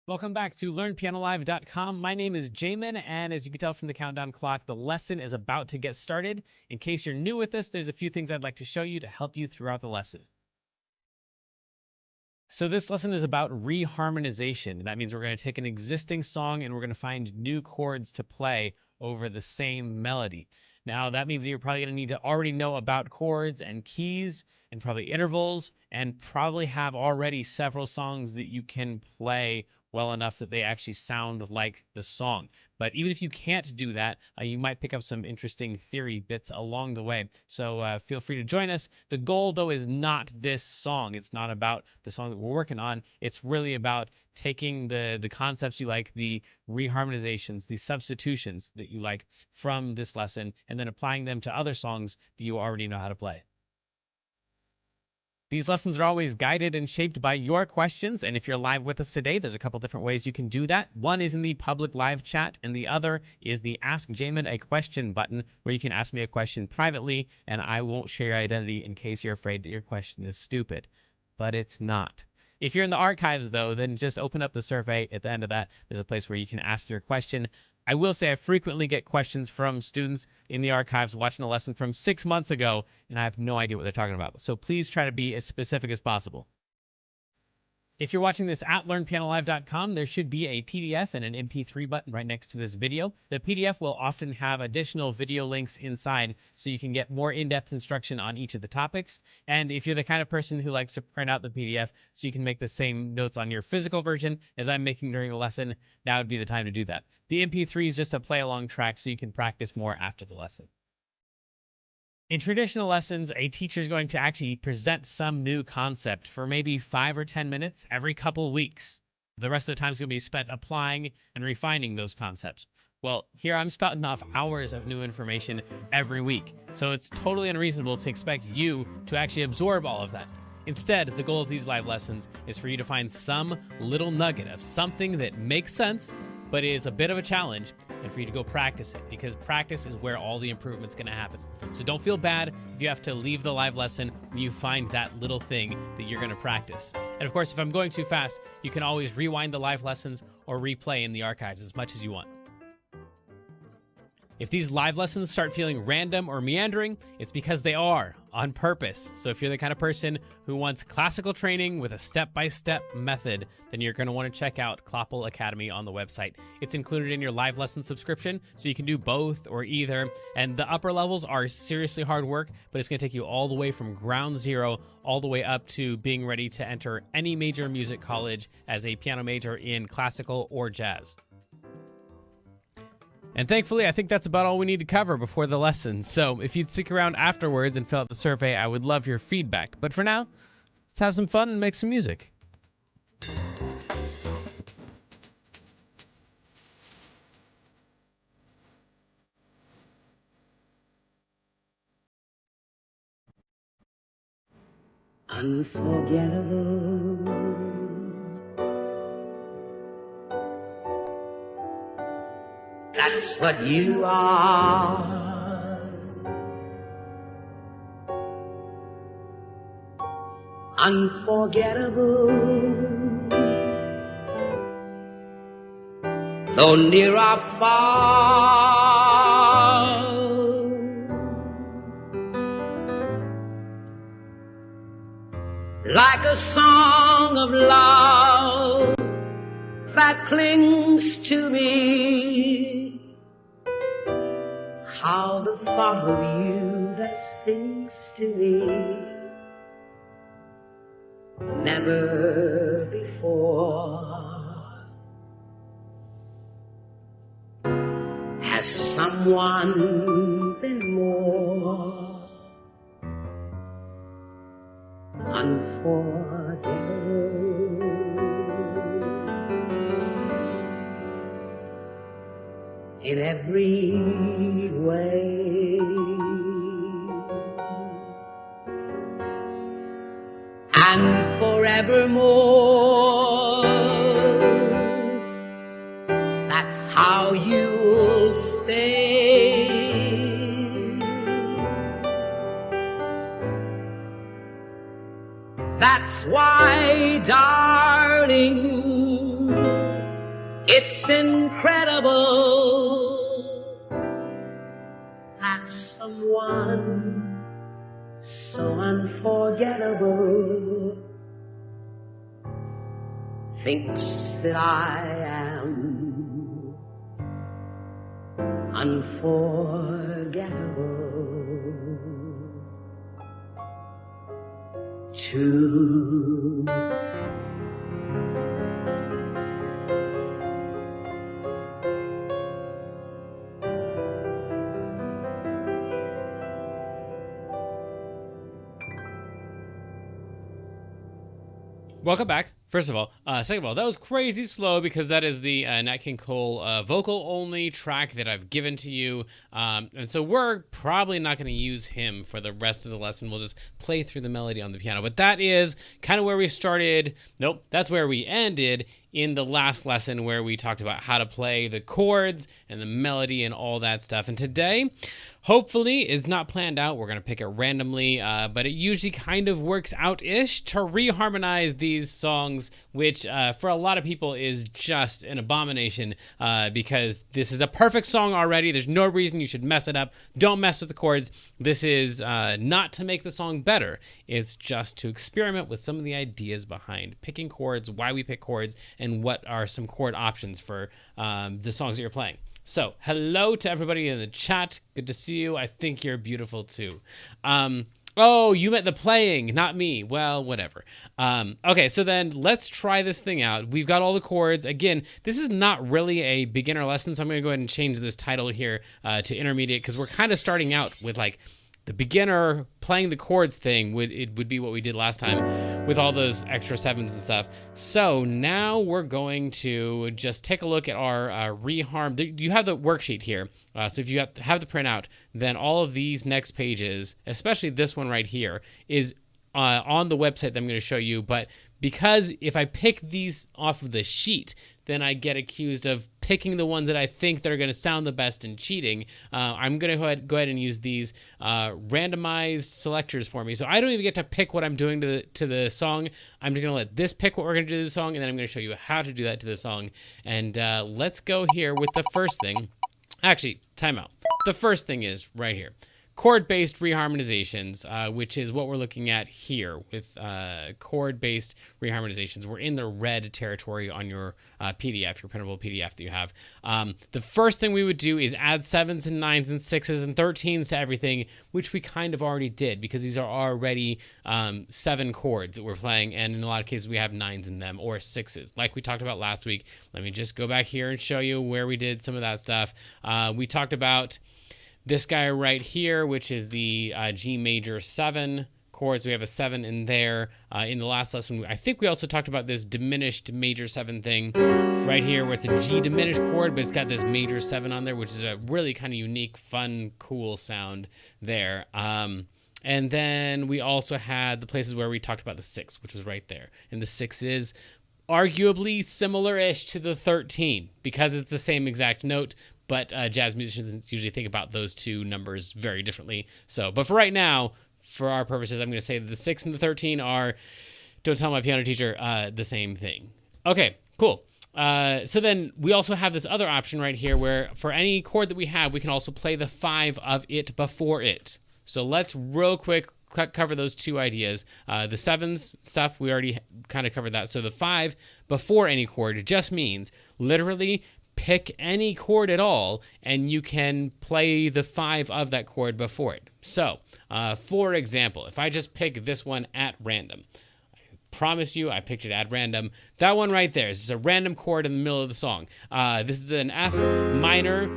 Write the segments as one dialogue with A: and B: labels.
A: Welcome back to LearnPianoLive.com. My name is Jamin, and as you can tell from the countdown clock, the lesson is about to get started. In case you're new with this, there's a few things I'd like to show you to help you throughout the lesson. So this lesson is about reharmonization. That means we're going to take an existing song and we're going to find new chords to play over the same melody. Now, that means that you're probably going to need to already know about chords and keys and probably intervals, and probably have already several songs that you can play well enough that they actually sound like the song. But even if you can't do that, you might pick up some interesting theory bits along the way. So feel free to join us. The goal, though, is not this song. It's not about the song that we're working on. It's really about taking the concepts you like, the reharmonizations, the substitutions that you like from this lesson, and then applying them to other songs that you already know how to play. These lessons are always guided and shaped by your questions, and if you're live with us today, there's a couple different ways you can do that. One is in the public live chat, and the other is the Ask Jamin a Question button, where you can ask me a question privately, and I won't share your identity in case you're afraid that your question is stupid. But it's not. If you're in the archives, though, then just open up the survey. At the end of that, there's a place where you can ask your question. I will say I frequently get questions from students in the archives watching a lesson from 6 months ago, and I have no idea what they're talking about. So please try to be as specific as possible. If you're watching this at LearnPianoLive.com, there should be a PDF and an MP3 button right next to this video. The PDF will often have additional video links inside, so you can get more in-depth instruction on each of the topics. And if you're the kind of person who likes to print out the PDF so you can make the same notes on your physical version as I'm making during the lesson, now would be the time to do that. The MP3 is just a play-along track so you can practice more after the lesson. In traditional lessons, a teacher is going to actually present some new concept for maybe 5 or 10 minutes every couple weeks. The rest of the time is going to be spent applying and refining those concepts. Well, here I'm spouting off hours of new information every week, so it's totally unreasonable to expect you to actually absorb all of that. Instead, the goal of these live lessons is for you to find some little nugget of something that makes sense, but is a bit of a challenge, and for you to go practice it, because practice is where all the improvement's going to happen. So don't feel bad if you have to leave the live lesson when you find that little thing that you're going to practice. And of course, if I'm going too fast, you can always rewind the live lessons or replay in the archives as much as you want. If these live lessons start feeling random or meandering, it's because they are, on purpose. So if you're the kind of person who wants classical training with a step-by-step method, then you're going to want to check out Kloppel Academy on the website. It's included in your live lesson subscription, so you can do both or either. And the upper levels are seriously hard work, but it's going to take you all the way from ground zero all the way up to being ready to enter any major music college as a piano major in classical or jazz. And thankfully, I think that's about all we need to cover before the lesson. So if you'd stick around afterwards and fill out the survey, I would love your feedback. But for now, let's have some fun and make some music.
B: Unforgettable. That's what you are. Unforgettable. Though near or far, like a song of love that clings to me. How the thought of you that speaks to me, never before has someone been more unforgettable. In every way, and forevermore, that's how you'll stay. That's why, darling, It's incredible that someone so unforgettable thinks that I am unforgettable too.
A: Welcome back. First of all, second of all, that was crazy slow because that is the Nat King Cole vocal only track that I've given to you. And so we're probably not going to use him for the rest of the lesson. We'll just play through the melody on the piano. But that is kind of where we started. Nope, that's where we ended in the last lesson, where we talked about how to play the chords and the melody and all that stuff. And today, hopefully, is not planned out. We're going to pick it randomly, but it usually kind of works out-ish to reharmonize these songs, which for a lot of people is just an abomination because this is a perfect song already. There's no reason you should mess it up. Don't mess with the chords. This is not to make the song better. It's just to experiment with some of the ideas behind picking chords, why we pick chords, and what are some chord options for the songs that you're playing. So, hello to everybody in the chat. Good to see you. I think you're beautiful too. Oh, you meant the playing, not me. Well, whatever. Okay, so then let's try this thing out. We've got all the chords. Again, this is not really a beginner lesson, so I'm going to go ahead and change this title here to intermediate, because we're kind of starting out with like the beginner playing the chords thing. Would be what we did last time with all those extra sevens and stuff. So now we're going to just take a look at our reharm. You have the worksheet here. So if you have the printout, then all of these next pages, especially this one right here, is on the website that I'm going to show you. But because if I pick these off of the sheet, then I get accused of picking the ones that I think that are going to sound the best and cheating. I'm going to go ahead and use these randomized selectors for me. So I don't even get to pick what I'm doing to the song. I'm just going to let this pick what we're going to do to the song, and then I'm going to show you how to do that to the song. And let's go here with the first thing. Actually, time out. The first thing is right here. Chord-based reharmonizations, which is what we're looking at here with chord-based reharmonizations. We're in the red territory on your PDF, your printable PDF that you have. The first thing we would do is add 7s and 9s and 6s and 13s to everything, which we kind of already did because these are already 7 chords that we're playing, and in a lot of cases we have 9s in them or 6s, like we talked about last week. Let me just go back here and show you where we did some of that stuff. We talked about this guy right here, which is the G major 7 chords. We have a 7 in there. In the last lesson, I think we also talked about this diminished major 7 thing right here, where it's a G diminished chord, but it's got this major 7 on there, which is a really kind of unique, fun, cool sound there. And then we also had the places where we talked about the 6, which was right there. And the 6 is arguably similar-ish to the 13 because it's the same exact note, but jazz musicians usually think about those two numbers very differently. So, but for right now, for our purposes, I'm going to say that the 6 and the 13 are, don't tell my piano teacher, the same thing. Okay, cool. So then we also have this other option right here where for any chord that we have, we can also play the 5 of it before it. So let's real quick cover those two ideas. The 7s stuff, we already kind of covered that. So the 5 before any chord just means literally pick any chord at all, and you can play the 5 of that chord before it. So, for example, if I just pick this one at random, I promise you I picked it at random. That one right there is just a random chord in the middle of the song. This is an F minor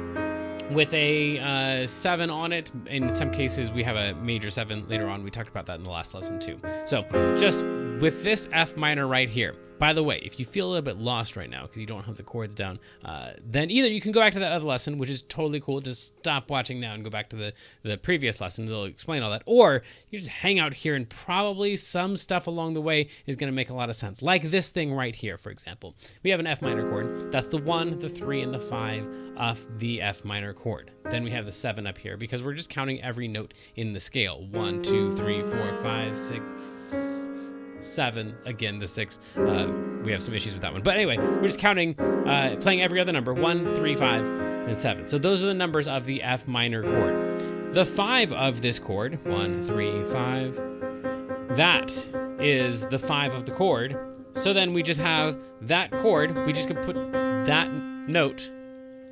A: with a 7 on it. In some cases, we have a major 7 later on. We talked about that in the last lesson too. So just with this F minor right here. By the way, if you feel a little bit lost right now because you don't have the chords down, then either you can go back to that other lesson, which is totally cool. Just stop watching now and go back to the previous lesson. It'll explain all that. Or you just hang out here and probably some stuff along the way is going to make a lot of sense. Like this thing right here, for example. We have an F minor chord. That's the 1, the 3, and the 5 of the F minor chord. Then we have the 7 up here because we're just counting every note in the scale. 1, 2, 3, 4, 5, 6, 7. Again, the 6 we have some issues with that one. But anyway, we're just counting, playing every other number, 1, 3, 5, and 7. So those are the numbers of the F minor chord. The 5 of this chord, 1, 3, 5, that is the 5 of the chord. So then we just have that chord, we just could put that note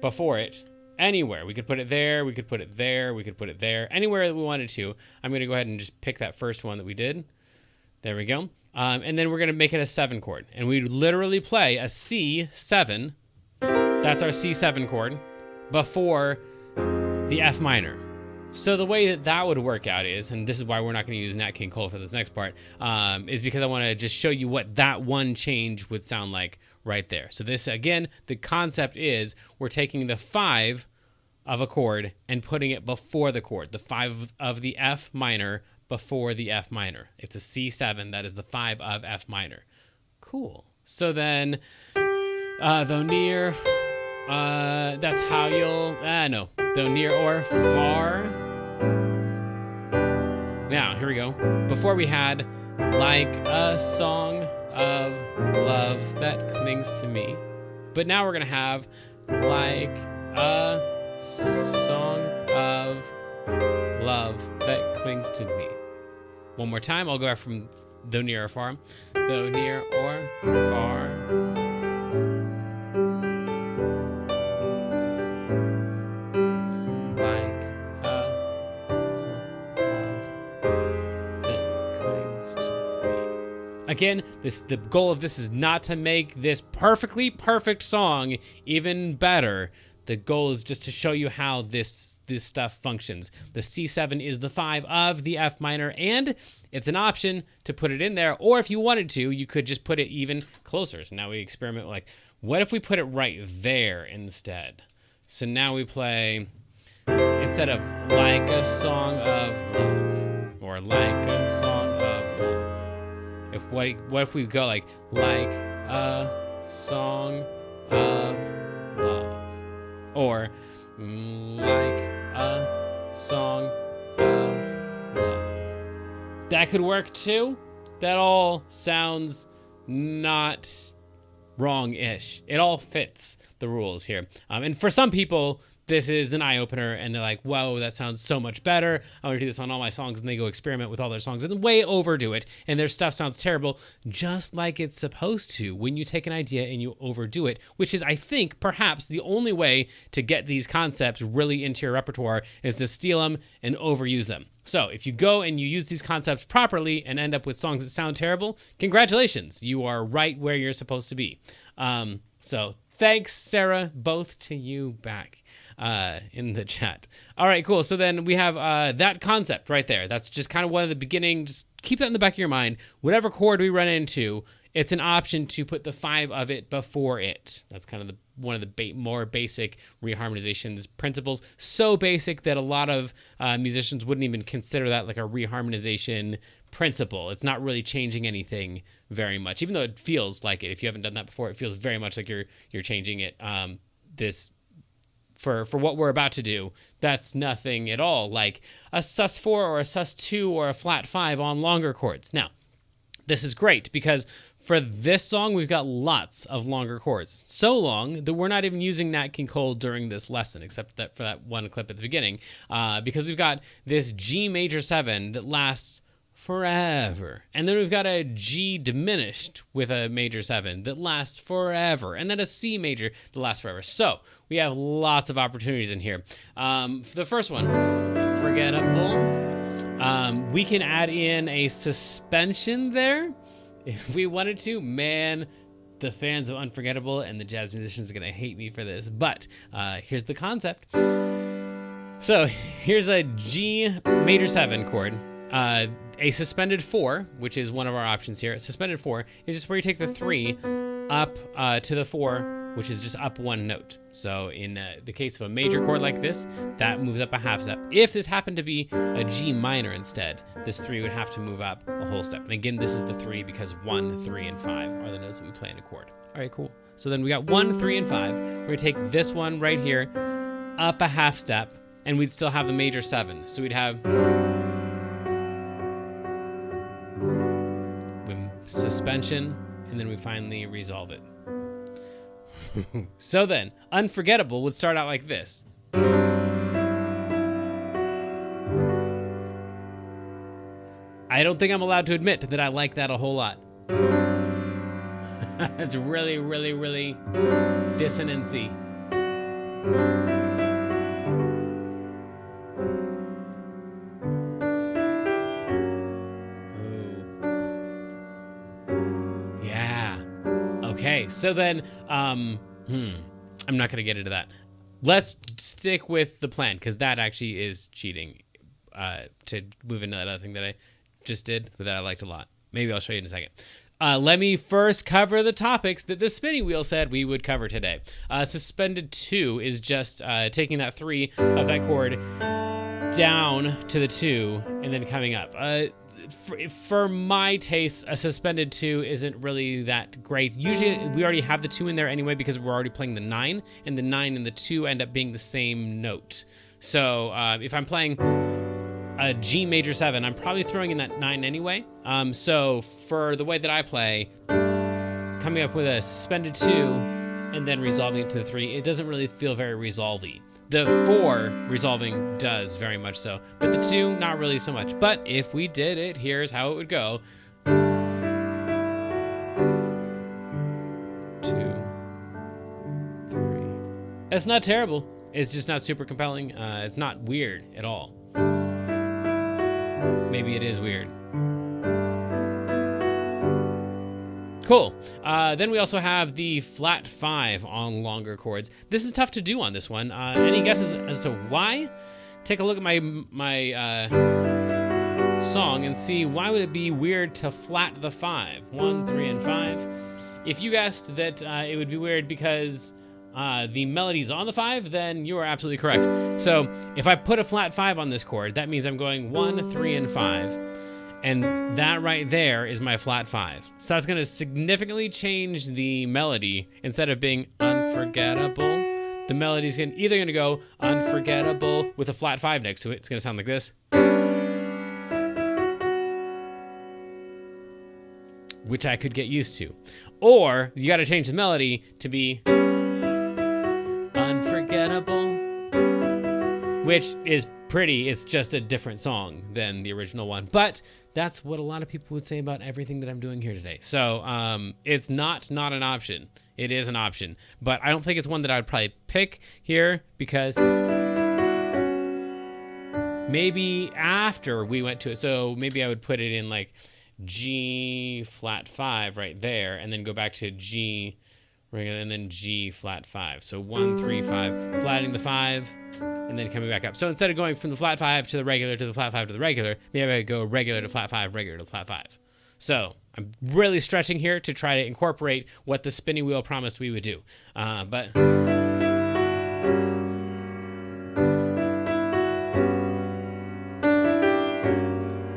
A: before it anywhere. We could put it there, we could put it there, we could put it there, anywhere that we wanted to. I'm gonna go ahead and just pick that first one that we did. There we go. And then we're gonna make it a 7 chord. And we literally play a C7, that's our C7 chord, before the F minor. So the way that that would work out is, and this is why we're not gonna use Nat King Cole for this next part, is because I wanna just show you what that one change would sound like right there. So this, again, the concept is we're taking the 5 of a chord and putting it before the chord, the 5 of the F minor before the F minor. It's a C7, that is the 5 of F minor. Cool. So then, though near, that's how you'll, no, though near or far. Now, here we go. Before we had like a song of love that clings to me. But now we're gonna have like a song of love that clings to me. One more time, I'll go back from though near or far. Though near or far. Like a song of love that clings to me. Again, the goal of this is not to make this perfectly perfect song even better. The goal is just to show you how this stuff functions. The C7 is the 5 of the F minor, and it's an option to put it in there, or if you wanted to, you could just put it even closer. So now we experiment with, like, what if we put it right there instead? So now we play, instead of like a song of love, or like a song of love. What if we go like a song of love? Or like a song of love. That could work too. That all sounds not wrong-ish. It all fits the rules here. And for some people, this is an eye-opener, and they're like, whoa, that sounds so much better. I want to do this on all my songs, and they go experiment with all their songs and way overdo it, and their stuff sounds terrible, just like it's supposed to when you take an idea and you overdo it, which is, I think, perhaps the only way to get these concepts really into your repertoire is to steal them and overuse them. So if you go and you use these concepts properly and end up with songs that sound terrible, congratulations, you are right where you're supposed to be. So thanks, Sarah, both to you back in the chat. All right, cool. So then we have that concept right there. That's just kind of one of the beginning. Just keep that in the back of your mind. Whatever chord we run into, it's an option to put the 5 of it before it. That's kind of one of the more basic reharmonizations principles. So basic that a lot of musicians wouldn't even consider that like a reharmonization principle. It's not really changing anything very much, even though it feels like it. If you haven't done that before, it feels very much like you're changing it. For what we're about to do, that's nothing at all like a sus4 or a sus2 or a flat 5 on longer chords. Now, this is great because for this song, we've got lots of longer chords. So long that we're not even using Nat King Cole during this lesson, except that for that one clip at the beginning, because we've got this G major 7 that lasts forever. And then we've got a G diminished with a major 7 that lasts forever. And then a C major that lasts forever. So we have lots of opportunities in here. The first one, Unforgettable. We can add in a suspension there if we wanted to. Man, the fans of Unforgettable and the jazz musicians are going to hate me for this, but here's the concept. So here's a G major 7 chord. A suspended 4, which is one of our options here. A suspended 4 is just where you take the 3 up to the 4, which is just up one note. So in the case of a major chord like this, that moves up a half step. If this happened to be a G minor instead, this 3 would have to move up a whole step. And again, this is the 3 because 1, 3, and 5 are the notes that we play in a chord. All right, cool. So then we got 1, 3, and 5. We're gonna take this one right here, up a half step, and we'd still have the major 7. So we'd have suspension and then we finally resolve it. So then, Unforgettable would start out like this. I don't think I'm allowed to admit that I like that a whole lot. It's really, really, really dissonancy. Okay, so then, I'm not gonna get into that. Let's stick with the plan, because that actually is cheating, to move into that other thing that I just did, that I liked a lot. Maybe I'll show you in a second. Let me first cover the topics that the spinning wheel said we would cover today. Suspended 2 is just taking that 3 of that chord down to the 2 and then coming up. For my taste, a suspended 2 isn't really that great. Usually we already have the 2 in there anyway because we're already playing the 9, and the 9 and the 2 end up being the same note. So if I'm playing a G major 7, I'm probably throwing in that 9 anyway. So for the way that I play, coming up with a suspended 2 and then resolving it to the 3, it doesn't really feel very resolve-y. The 4 resolving does very much so, but the 2 not really so much. But if we did it, here's how it would go. 2, 3. That's not terrible. It's just not super compelling. It's not weird at all. Maybe it is weird. Cool. Then we also have the flat 5 on longer chords. This is tough to do on this one. Any guesses as to why? Take a look at my song and see why would it be weird to flat the 5. 1, 3, and 5. If you guessed that it would be weird because the melody's on the 5, then you are absolutely correct. So if I put a flat 5 on this chord, that means I'm going 1, 3, and 5. And that right there is my flat 5. So that's going to significantly change the melody. Instead of being unforgettable, the melody's either going to go unforgettable with a flat 5 next to it. It's going to sound like this. Which I could get used to. Or you got to change the melody to be unforgettable, which is pretty. It's just a different song than the original one. But that's what a lot of people would say about everything that I'm doing here today. So it's not an option. It is an option. But I don't think it's one that I would probably pick here because maybe after we went to it. So maybe I would put it in like G flat 5 right there and then go back to G and then G flat 5. So 1, 3, 5, flatting the 5, and then coming back up. So instead of going from the flat 5 to the regular to the flat 5 to the regular, maybe I go regular to flat 5, regular to flat 5. So I'm really stretching here to try to incorporate what the spinning wheel promised we would do. But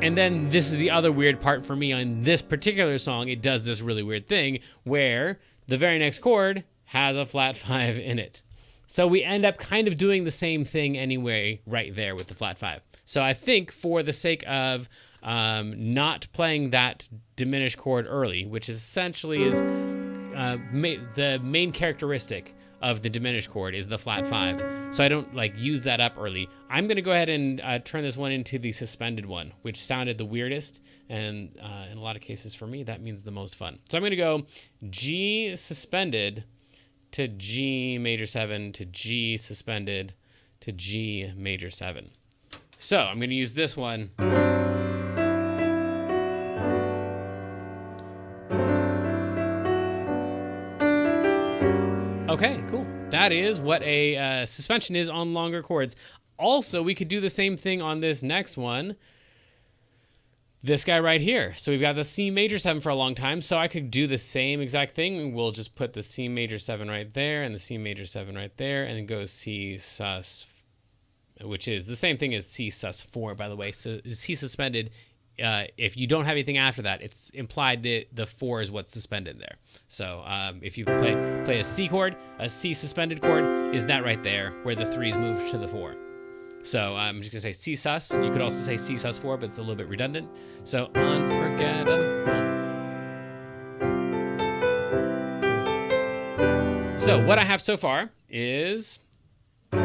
A: and then this is the other weird part for me on this particular song. It does this really weird thing where the very next chord has a flat 5 in it. So we end up kind of doing the same thing anyway right there with the flat 5. So I think for the sake of not playing that diminished chord early, which essentially is the main characteristic of the diminished chord is the flat 5. So I don't like use that up early. I'm going to go ahead and turn this one into the suspended one, which sounded the weirdest. And in a lot of cases for me, that means the most fun. So I'm going to go G suspended to G major 7 to G suspended to G major 7. So I'm going to use this one. Okay, cool. That is what a suspension is on longer chords. Also, we could do the same thing on this next one. This guy right here. So we've got the C major 7 for a long time, so I could do the same exact thing. We'll just put the C major 7 right there and the C major 7 right there, and then go C sus, which is the same thing as C sus 4, by the way. So C suspended, if you don't have anything after that, it's implied that the 4 is what's suspended there. So if you play a C chord, a C suspended chord is that right there where the 3's moved to the 4. So I'm just gonna say C sus. You could also say C sus 4, but it's a little bit redundant. So unforgettable. So what I have so far is... And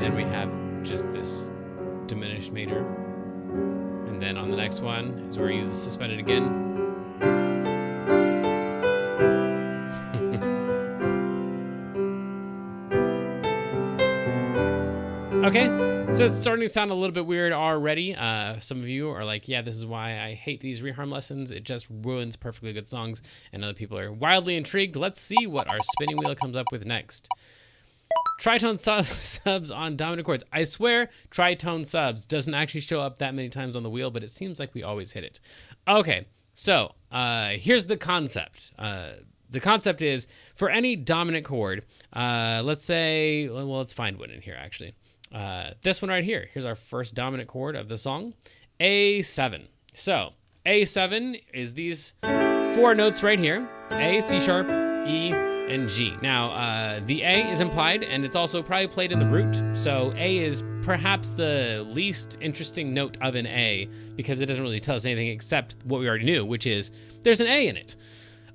A: then we have just this diminished major. And then on the next one is where we use the suspended again. Okay, so it's starting to sound a little bit weird already. Some of you are like, yeah, this is why I hate these reharm lessons. It just ruins perfectly good songs. And other people are wildly intrigued. Let's see what our spinning wheel comes up with next. Tritone subs on dominant chords. I swear tritone subs doesn't actually show up that many times on the wheel, but it seems like we always hit it. Okay, so here's the concept. The concept is for any dominant chord, let's say, well, let's find one in here actually. This one right here. Here's our first dominant chord of the song, A7. So A7 is these 4 notes right here, A, C sharp, E, and G. Now, the A is implied, and it's also probably played in the root. So A is perhaps the least interesting note of an A because it doesn't really tell us anything except what we already knew, which is there's an A in it.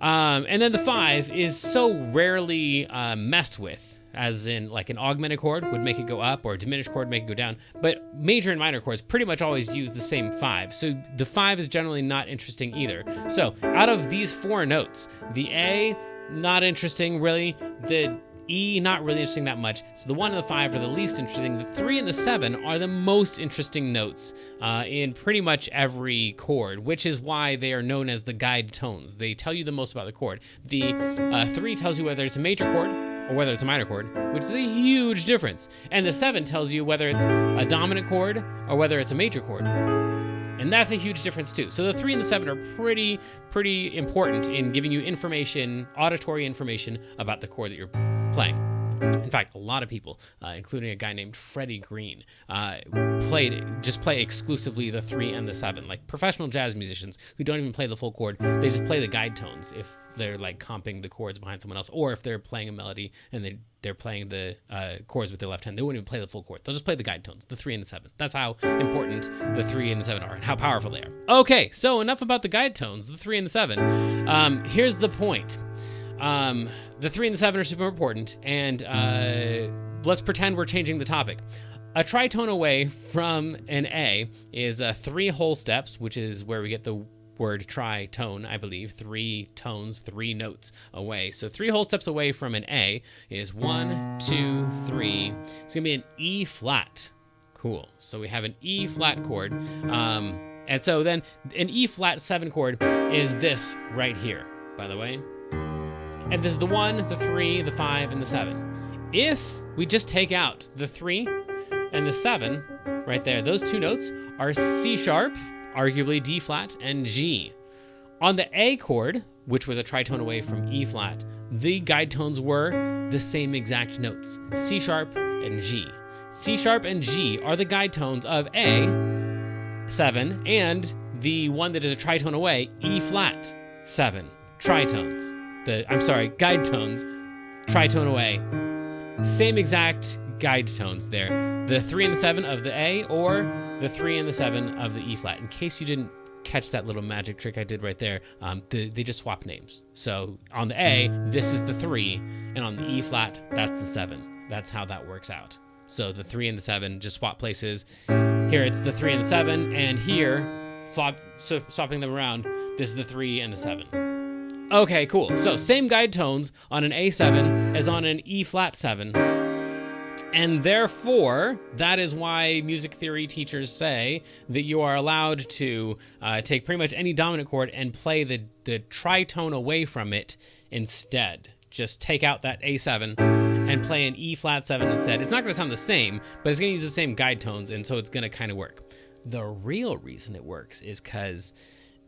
A: And then the 5 is so rarely messed with, as in like an augmented chord would make it go up or a diminished chord make it go down. But major and minor chords pretty much always use the same 5. So the 5 is generally not interesting either. So out of these 4 notes, the A, not interesting really. The E, not really interesting that much. So the 1 and the 5 are the least interesting. The 3 and the 7 are the most interesting notes in pretty much every chord, which is why they are known as the guide tones. They tell you the most about the chord. The 3 tells you whether it's a major chord or whether it's a minor chord, which is a huge difference. And the 7 tells you whether it's a dominant chord or whether it's a major chord. And that's a huge difference too. So the 3 and the 7 are pretty important in giving you information, auditory information about the chord that you're playing. In fact, a lot of people, including a guy named Freddie Green, play exclusively the 3 and the 7. Like professional jazz musicians who don't even play the full chord, they just play the guide tones if they're like comping the chords behind someone else, or if they're playing a melody and they're playing the chords with their left hand. They wouldn't even play the full chord. They'll just play the guide tones, the 3 and the 7. That's how important the 3 and the 7 are and how powerful they are. Okay, so enough about the guide tones, the 3 and the 7. Here's the point. The 3 and the 7 are super important, and let's pretend we're changing the topic. A tritone away from an A is 3 whole steps, which is where we get the word tritone, I believe. 3 tones, 3 notes away. So 3 whole steps away from an A is 1, 2, 3. It's gonna be an E flat. Cool. So we have an E flat chord. And so then an E flat 7 chord is this right here, by the way. And this is the 1, the 3, the 5, and the 7. If we just take out the 3 and the 7 right there, those 2 notes are C sharp, arguably D flat, and G. On the A chord, which was a tritone away from E flat, the guide tones were the same exact notes, C sharp and G. C sharp and G are the guide tones of A7 and the one that is a tritone away, E flat 7 tritones. Guide tones, tritone away. Same exact guide tones there. The 3 and the 7 of the A or the 3 and the 7 of the E flat. In case you didn't catch that little magic trick I did right there, they just swap names. So on the A, this is the 3, and on the E flat, that's the 7. That's how that works out. So the 3 and the 7 just swap places. Here it's the 3 and the 7, and here, swapping them around, this is the 3 and the 7. Okay, cool. So same guide tones on an A7 as on an E flat 7. And therefore, that is why music theory teachers say that you are allowed to take pretty much any dominant chord and play the tritone away from it instead. Just take out that A7 and play an E flat 7 instead. It's not going to sound the same, but it's going to use the same guide tones, and so it's going to kind of work. The real reason it works is because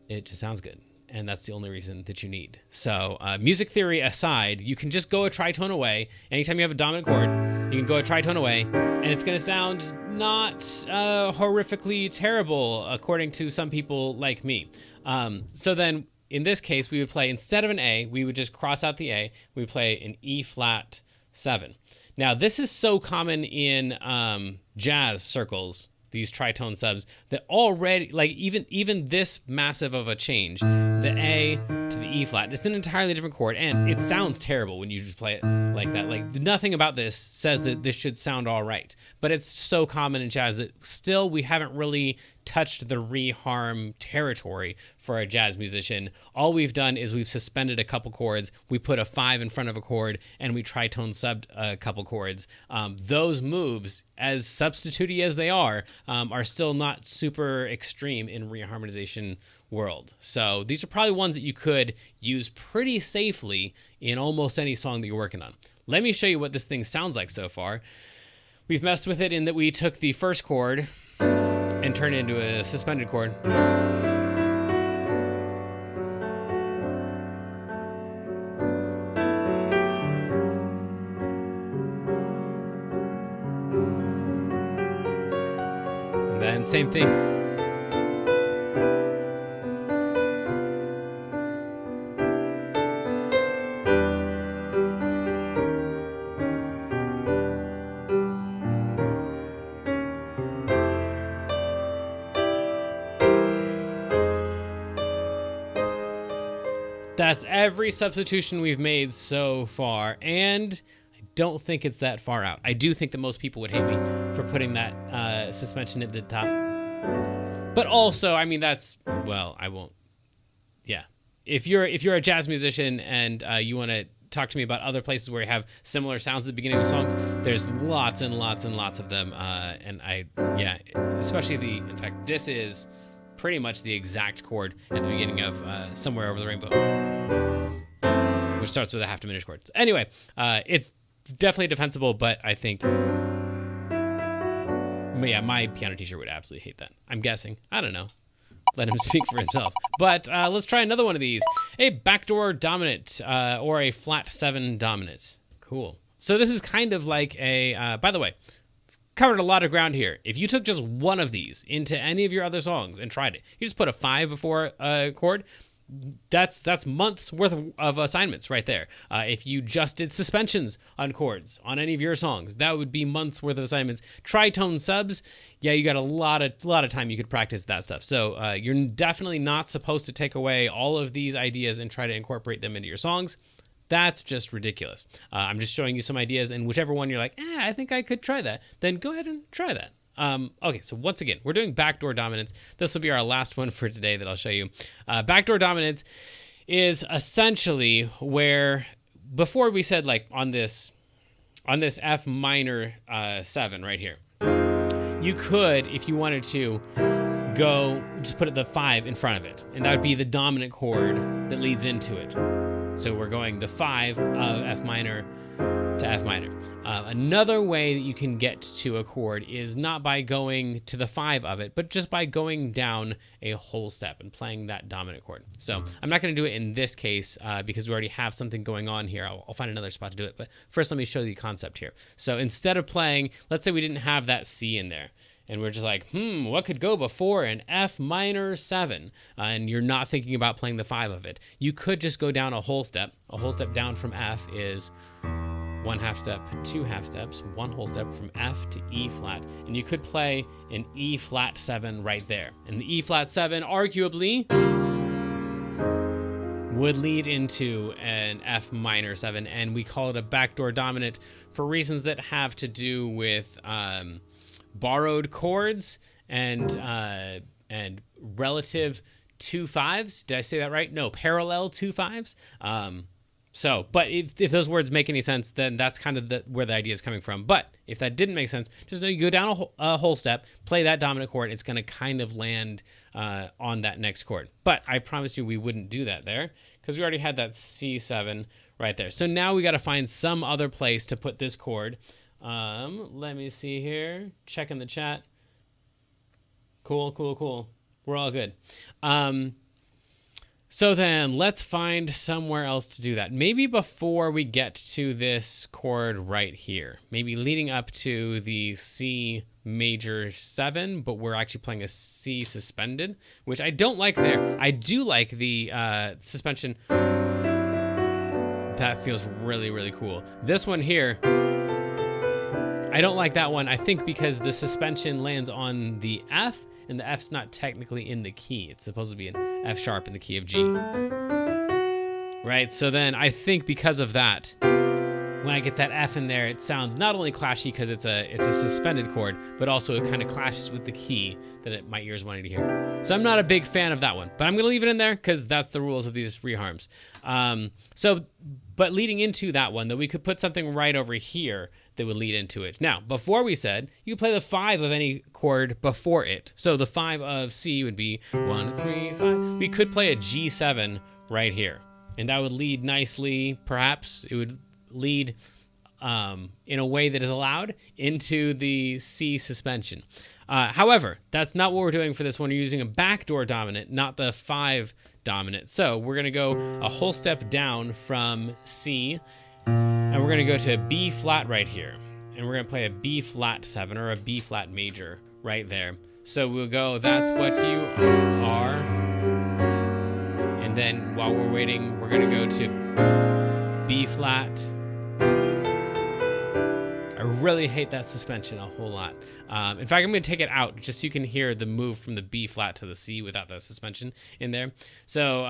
A: it just sounds good. And that's the only reason that you need. So music theory aside, you can just go a tritone away. Anytime you have a dominant chord, you can go a tritone away, and it's going to sound not horrifically terrible, according to some people like me. So then, in this case, we would play, instead of an A, we would just cross out the A. We would play an E flat 7. Now, this is so common in jazz circles these tritone subs that already, like even this massive of a change, the A to the E flat, it's an entirely different chord, and it sounds terrible when you just play it like that. Like nothing about this says that this should sound all right, but it's so common in jazz that still we haven't really touched the reharm territory for a jazz musician. All we've done is we've suspended a couple chords, we put a 5 in front of a chord, and we tritone subbed a couple chords. Those moves, as substitutey as they are still not super extreme in reharmonization world. So these are probably ones that you could use pretty safely in almost any song that you're working on. Let me show you what this thing sounds like so far. We've messed with it in that we took the first chord and turned it into a suspended chord. And then same thing. That's every substitution we've made so far, and I don't think it's that far out. I do think that most people would hate me for putting that suspension at the top. But also, I mean, that's, well, I won't. Yeah. If you're a jazz musician and you want to talk to me about other places where you have similar sounds at the beginning of songs, there's lots and lots and lots of them. And yeah, especially in fact, this is pretty much the exact chord at the beginning of Somewhere Over the Rainbow, which starts with a half diminished chord. So anyway, it's definitely defensible, but I think, yeah, my piano teacher would absolutely hate that. I'm guessing. I don't know. Let him speak for himself. But let's try another one of these. A backdoor dominant or a flat 7 dominant. Cool. So this is kind of like a, by the way, covered a lot of ground here. If you took just one of these into any of your other songs and tried it, you just put a 5 before a chord, that's months worth of assignments right there. If you just did suspensions on chords on any of your songs, that would be months worth of assignments. Tritone subs, yeah, you got a lot of time you could practice that stuff. So you're definitely not supposed to take away all of these ideas and try to incorporate them into your songs. That's just ridiculous. I'm just showing you some ideas, and whichever one you're like, I think I could try that, then go ahead and try that. Okay, so once again, we're doing backdoor dominance. This will be our last one for today that I'll show you. Backdoor dominance is essentially where, before we said like on this F minor 7 right here, you could, if you wanted to, go just put the 5 in front of it, and that would be the dominant chord that leads into it. So we're going the 5 of F minor to F minor. Another way that you can get to a chord is not by going to the 5 of it, but just by going down a whole step and playing that dominant chord. So I'm not going to do it in this case because we already have something going on here. I'll find another spot to do it. But first, let me show you the concept here. So instead of playing, let's say we didn't have that C in there, and we're just like, what could go before an F minor 7? And you're not thinking about playing the 5 of it. You could just go down a whole step. A whole step down from F is 1 half step, 2 half steps, 1 whole step from F to E flat. And you could play an E flat 7 right there. And the E flat 7 arguably would lead into an F minor 7. And we call it a backdoor dominant for reasons that have to do with borrowed chords and relative 2/5s. Did I say that right? No, parallel 2/5s. But if those words make any sense, then that's kind of where the idea is coming from. But if that didn't make sense, just know you go down a whole step, play that dominant chord, it's going to kind of land on that next chord. But I promise you we wouldn't do that there because we already had that C7 right there. So now we got to find some other place to put this chord. Let me see here. Checking the chat. Cool. We're all good. So then let's find somewhere else to do that. Maybe before we get to this chord right here, maybe leading up to the C major 7, but we're actually playing a C suspended, which I don't like there. I do like the suspension. That feels really, really cool. This one here, I don't like that one. I think because the suspension lands on the F, and the F's not technically in the key. It's supposed to be an F sharp in the key of G. Right? So then I think because of that, when I get that F in there, it sounds not only clashy because it's a suspended chord, but also it kind of clashes with the key that my ears wanted to hear. So I'm not a big fan of that one, but I'm going to leave it in there because that's the rules of these reharms. But leading into that one, though, we could put something right over here that would lead into it. Now, before we said, you play the 5 of any chord before it. So the 5 of C would be 1, 3, 5. We could play a G7 right here, and that would lead nicely, perhaps. It would lead in a way that is allowed into the C suspension. However, that's not what we're doing for this one. We're using a backdoor dominant, not the 5 dominant. So we're going to go a whole step down from C, and we're going to go to B flat right here. And we're going to play a B flat 7 or a B flat major right there. So we'll go, that's what you are. And then while we're waiting, we're going to go to B flat. I really hate that suspension a whole lot. In fact, I'm going to take it out just so you can hear the move from the B flat to the C without the suspension in there. So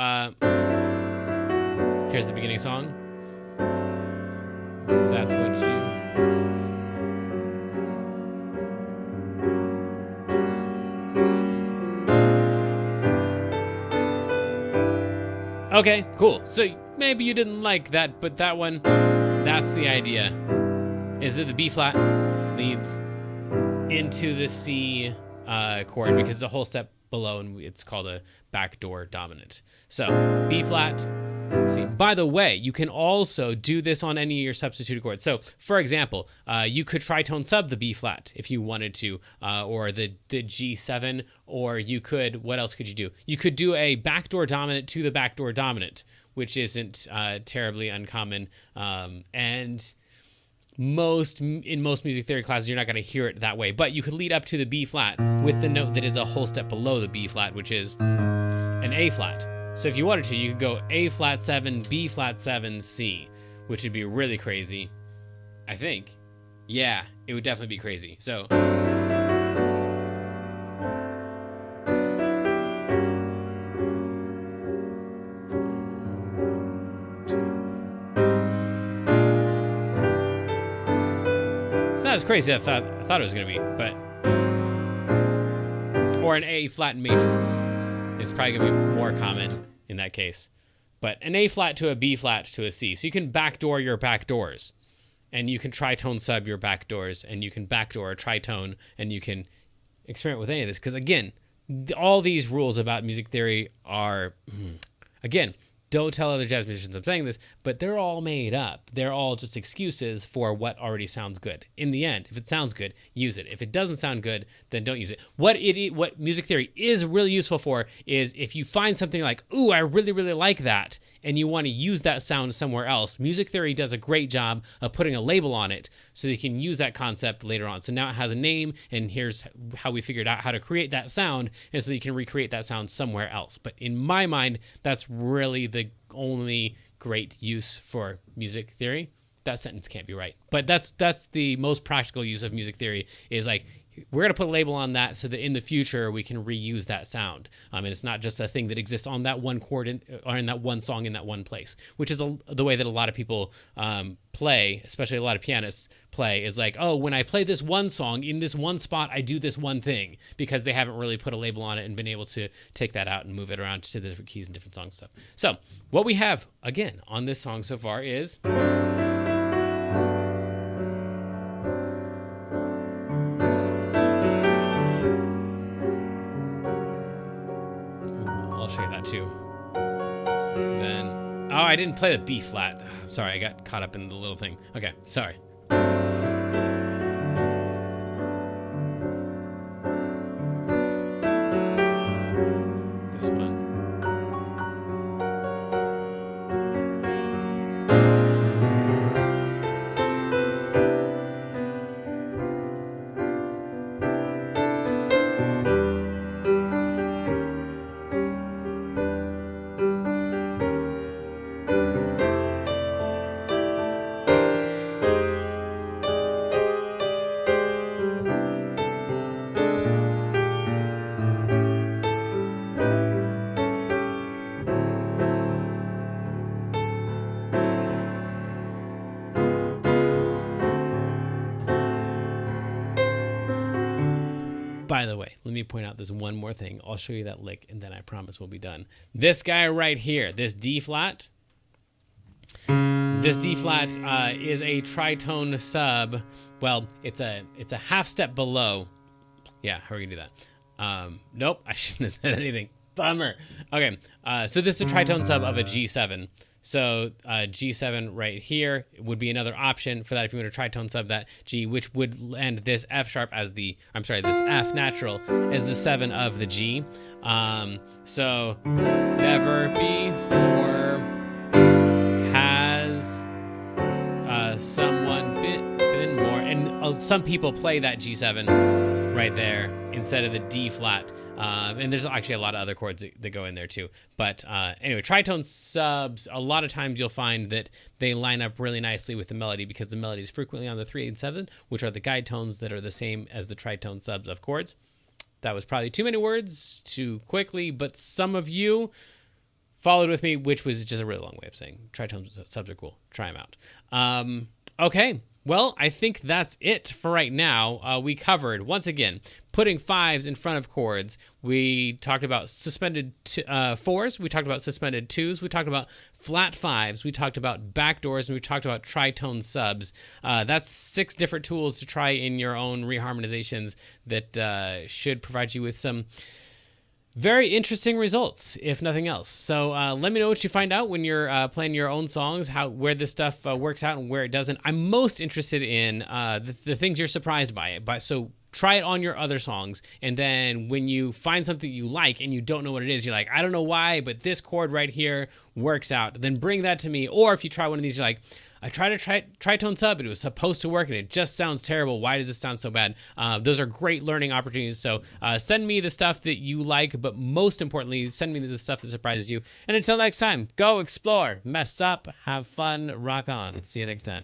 A: here's the beginning song. That's what you... Okay, cool. So maybe you didn't like that, but that one, that's the idea. Is that the B flat leads into the C chord because it's a whole step below, and it's called a backdoor dominant. So B flat, C. By the way, you can also do this on any of your substituted chords. So for example, you could tritone sub the B flat if you wanted to, or the G7, or you could, what else could you do? You could do a backdoor dominant to the backdoor dominant, which isn't terribly uncommon, and in most music theory classes, you're not going to hear it that way, but you could lead up to the B flat with the note that is a whole step below the B flat, which is an A flat. So if you wanted to, you could go A flat 7, B flat 7, C, which would be really crazy, I think. Yeah, it would definitely be crazy. So as crazy as I thought it was going to be, but or an A flat major is probably going to be more common in that case, but an A flat to a B flat to a C. So you can backdoor your backdoors, and you can tritone sub your backdoors, and you can backdoor a tritone, and you can experiment with any of this, because again, all these rules about music theory are, again, don't tell other jazz musicians I'm saying this, but they're all made up. They're all just excuses for what already sounds good. In the end, if it sounds good, use it. If it doesn't sound good, then don't use it. What music theory is really useful for is if you find something like, ooh, I really, really like that, and you want to use that sound somewhere else, music theory does a great job of putting a label on it so you can use that concept later on. So now it has a name, and here's how we figured out how to create that sound, and so you can recreate that sound somewhere else. But in my mind, that's really the only great use for music theory. That sentence can't be right, but that's the most practical use of music theory, is like, we're going to put a label on that so that in the future we can reuse that sound. And it's not just a thing that exists on that one chord or in that one song in that one place, which is the way that a lot of people play, especially a lot of pianists play, is like, oh, when I play this one song in this one spot, I do this one thing, because they haven't really put a label on it and been able to take that out and move it around to the different keys and different song stuff. So what we have, again, on this song so far is... I'll show you that too. Then, oh, I didn't play the B flat. Sorry, I got caught up in the little thing. Okay, sorry. This one. By the way, let me point out this one more thing. I'll show you that lick, and then I promise we'll be done. This guy right here, this D flat. This D flat is a tritone sub. Well, it's a half step below. Yeah, how are we gonna do that? Nope, I shouldn't have said anything. Bummer. Okay, so this is a tritone sub of a G7. So G7 right here would be another option for that if you want to tritone sub that G, which would land this F sharp as the, this F natural as the 7 of the G. So never before has someone been more, and some people play that G7 right there instead of the D flat. And there's actually a lot of other chords that go in there too. But anyway, tritone subs, a lot of times you'll find that they line up really nicely with the melody because the melody is frequently on the 3, 8, and 7, which are the guide tones that are the same as the tritone subs of chords. That was probably too many words too quickly, but some of you followed with me, which was just a really long way of saying tritone subs are cool. Try them out. Okay. Well, I think that's it for right now. We covered, once again, putting 5s in front of chords. We talked about suspended 4s. We talked about suspended 2s. We talked about flat 5s. We talked about backdoors, and we talked about tritone subs. That's 6 different tools to try in your own reharmonizations that should provide you with some very interesting results, if nothing else. So let me know what you find out when you're playing your own songs, where this stuff works out and where it doesn't. I'm most interested in the things you're surprised by it. So try it on your other songs, and then when you find something you like and you don't know what it is, you're like, I don't know why, but this chord right here works out. Then bring that to me. Or if you try one of these, you're like, I tried a tritone sub, and it was supposed to work, and it just sounds terrible. Why does this sound so bad? Those are great learning opportunities. So send me the stuff that you like, but most importantly, send me the stuff that surprises you. And until next time, go explore, mess up, have fun, rock on. See you next time.